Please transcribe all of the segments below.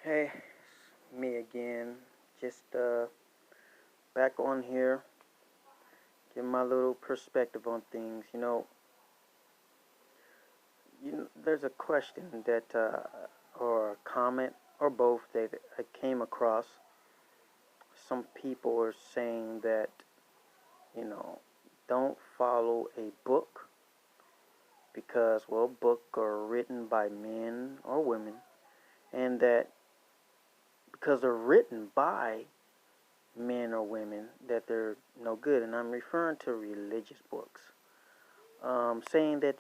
Hey, it's me again. Just back on here, give my little perspective on things. There's a question that, or a comment, or both that I came across. Some people are saying that, you know, don't follow a book because, well, book are written by men or women, and that because they're written by men or women that they're no good, and I'm referring to religious books. Saying that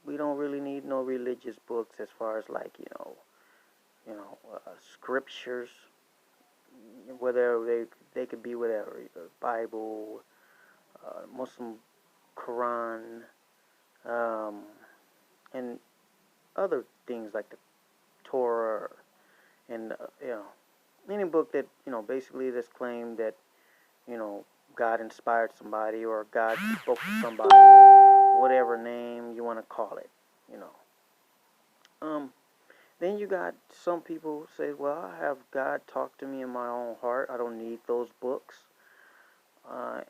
we don't really need no religious books as far as like scriptures, whether they could be whatever, Bible, Muslim Quran, um, and other things like the Torah and any book that basically that's claimed that you know, God inspired somebody or God spoke to somebody or whatever name you want to call it, you know. Then you got some people say, well, I have God talk to me in my own heart. I don't need those books.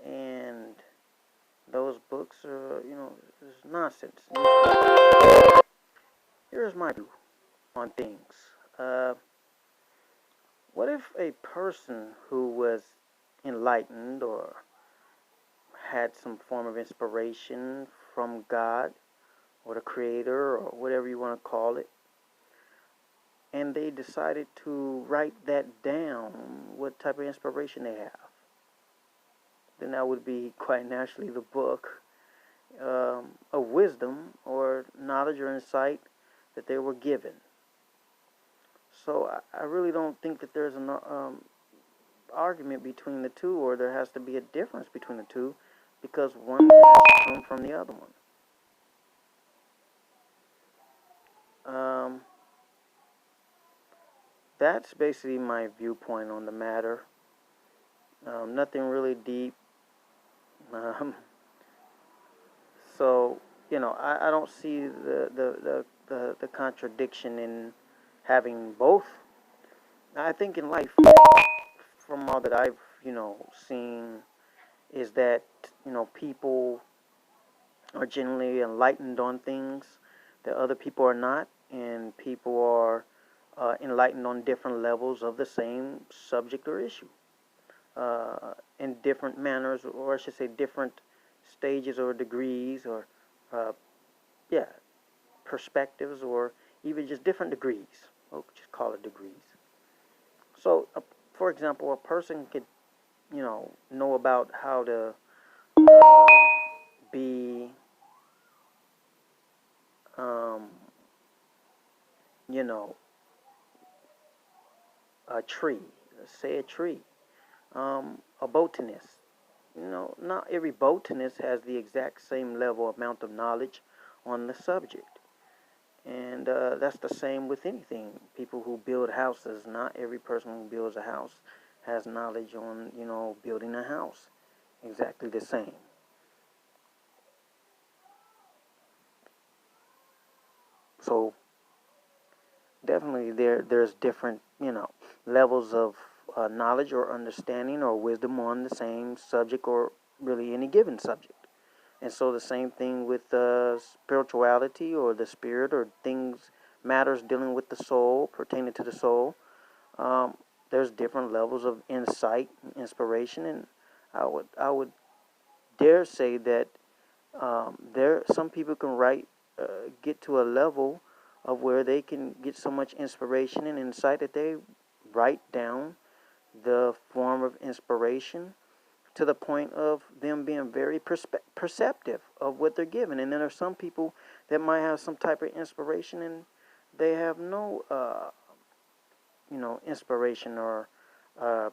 And those books are, is nonsense. Here's my view on things. Uh, what if a person who was enlightened or had some form of inspiration from God or the creator or whatever you want to call it, and they decided to write that down, what type of inspiration they have? Then that would be quite naturally the book of wisdom or knowledge or insight that they were given. So I really don't think that there's an argument between the two, or there has to be a difference between the two, because one has come from the other one. That's basically my viewpoint on the matter. Nothing really deep. Um, so I don't see the contradiction in having both. I think in life, from all that I've seen, is that people are generally enlightened on things that other people are not, and people are enlightened on different levels of the same subject or issue, in different manners, or I should say, different stages or degrees, or uh, yeah, perspectives, or even just different degrees. We'll just call it degrees. So, for example, a person could, know about how to be, um, you know, a tree. Let's say a tree. A botanist. Not every botanist has the exact same level amount of knowledge on the subject. And that's the same with anything. People who build houses, not every person who builds a house has knowledge on, building a house. Exactly the same. So definitely there's different, levels of knowledge or understanding or wisdom on the same subject or really any given subject. And so the same thing with spirituality or the spirit or things, matters dealing with the soul, pertaining to the soul. Um, there's different levels of insight, inspiration, and I would dare say that there some people can get to a level of where they can get so much inspiration and insight that they write down the form of inspiration to the point of them being very perceptive of what they're given. And then there's some people that might have some type of inspiration and they have no, inspiration or uh,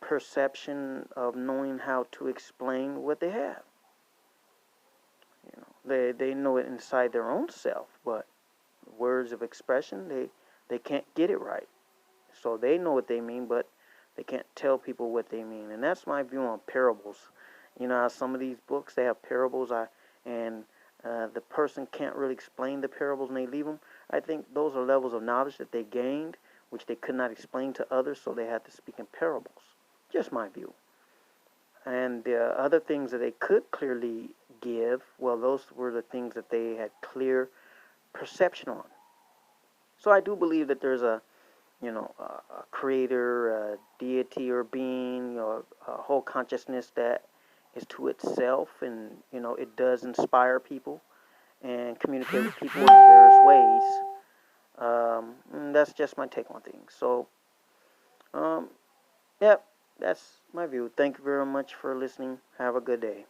perception of knowing how to explain what they have. They know it inside their own self, but words of expression, they can't get it right. So they know what they mean, but they can't tell people what they mean. And that's my view on parables. Some of these books, they have parables, and the person can't really explain the parables and they leave them. I think those are levels of knowledge that they gained, which they could not explain to others, so they had to speak in parables. Just my view. And the other things that they could clearly give, well, those were the things that they had clear perception on. So I do believe that there's a creator, a deity or being, or a whole consciousness that is to itself, and it does inspire people and communicate with people in various ways. And that's just my take on things. So, um, yeah, that's my view. Thank you very much for listening. Have a good day.